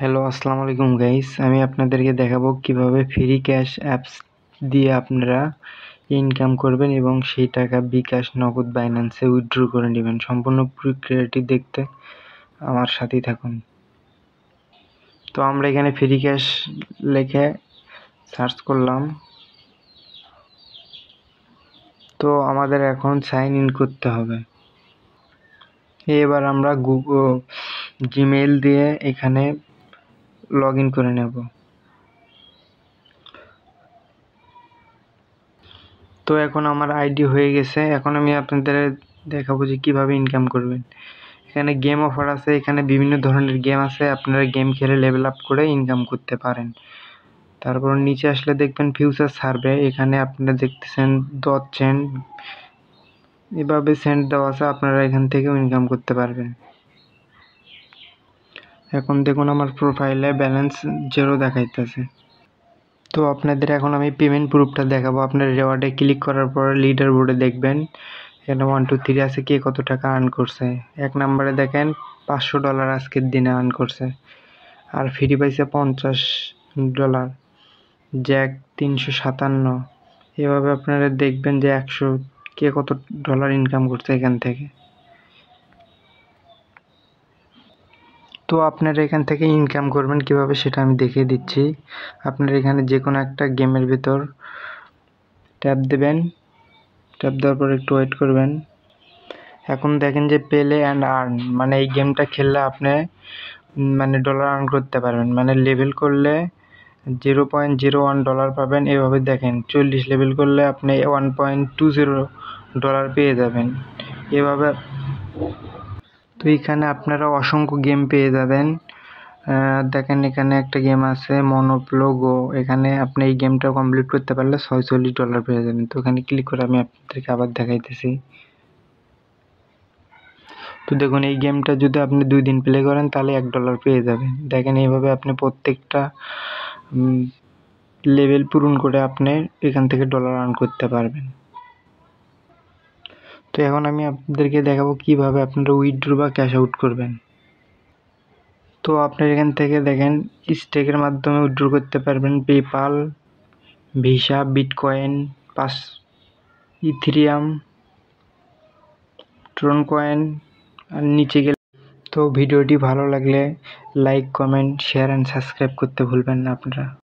Hello, আসসালামু আলাইকুম guys. আমি আপনাদেরকে দেখাবো কিভাবে ফ্রি ক্যাশ অ্যাপস দিয়ে আপনারা ইনকাম করবেন এবং সেই টাকা বিকাশ, নগদ, বাইন্যান্সে উইথড্র করে নেবেন। সম্পূর্ণ প্রক্রিয়াটি দেখতে আমার সাথেই থাকুন। তো আমরা এখানে ফ্রি ক্যাশ লিখে সার্চ করলাম। তো আমাদের এখন সাইন ইন করতে হবে। এবার আমরা জিমেইল দিয়ে এখানে লগ ইন করে নেব। তো এখন আমার আইডি হয়ে গেছে। এখন আমি আপনাদের দেখাবো যে কিভাবে ইনকাম করবেন। এখানে গেম অফার আছে, এখানে বিভিন্ন ধরনের গেম আছে, আপনারা গেম খেলে লেভেল আপ করে ইনকাম করতে পারেন। তারপর নিচে আসলে দেখবেন ফিউচার সার্ভে, এখানে আপনারা দেখতেছেন 10 সেন্ট এভাবে সেন্ট দেওয়া আছে, আপনারা এখান থেকেও ইনকাম করতে পারবেন। এখন দেখুন আমার প্রোফাইলে ব্যালেন্স 0 দেখাইতেছে। তো আপনাদের এখন আমি পেমেন্ট প্রুফটা দেখাবো। আপনার রেওয়ার্ডে ক্লিক করার পর লিডার বোর্ডে দেখবেন এখানে 1 2 3 আছে, কে কত টাকা আর্ন করছে। 1 নম্বরে দেখেন $500 আজকের দিনে আর্ন করছে, আর ফ্রি পাইছে $50, জ্যাক 357। এভাবে আপনারা দেখবেন যে 100 কে কত ডলার ইনকাম করছে এখান থেকে। তো আপনারা এখান থেকে ইনকাম করবেন কিভাবে সেটা আমি দেখিয়ে দিচ্ছি। আপনারা এখানে যে কোনো একটা গেমের ভিতর ট্যাপ দেবেন, ট্যাপ দেওয়ার পর একটু ওয়েট করবেন। এখন দেখেন যে প্লে অ্যান্ড আর্ন, মানে এই গেমটা খেললে আপনি মানে ডলার আর্ন করতে পারবেন, মানে লেভেল করলে $0.01 পাবেন। এভাবে দেখেন 40 লেভেল করলে আপনি $1.20 পেয়ে যাবেন এভাবে। তো এখানে আপনারা অসংখ্য গেম পেয়ে যাবেন। দেখেন এখানে একটা গেম আছে মনোপ্লো গো, এখানে আপনি এই গেমটা কমপ্লিট করতে পারলে $46 পেয়ে যাবেন। তো এখানে ক্লিক করে আমি আপনাদেরকে আবার দেখাইতেছি। তো দেখুন এই গেমটা যদি আপনি 2 দিন প্লে করেন তাহলে $1 পেয়ে যাবেন। দেখেন এইভাবে আপনি প্রত্যেকটা লেভেল পূরণ করে আপনি এখান থেকে ডলার আর্ন করতে পারবেন। তো এখন আমি আপনাদেরকে দেখাবো কিভাবে আপনারা উইথড্র বা ক্যাশ আউট করবেন। তো আপনার এখান থেকে দেখেন স্টেকের মাধ্যমে উইথড্র করতে পারবেন, PayPal, visa, bitcoin, Ethereum, ট্রন coin, আর নিচে গেলে। তো ভিডিওটি ভালো লাগলে like, comment, share and subscribe করতে ভুলবেন না আপনারা।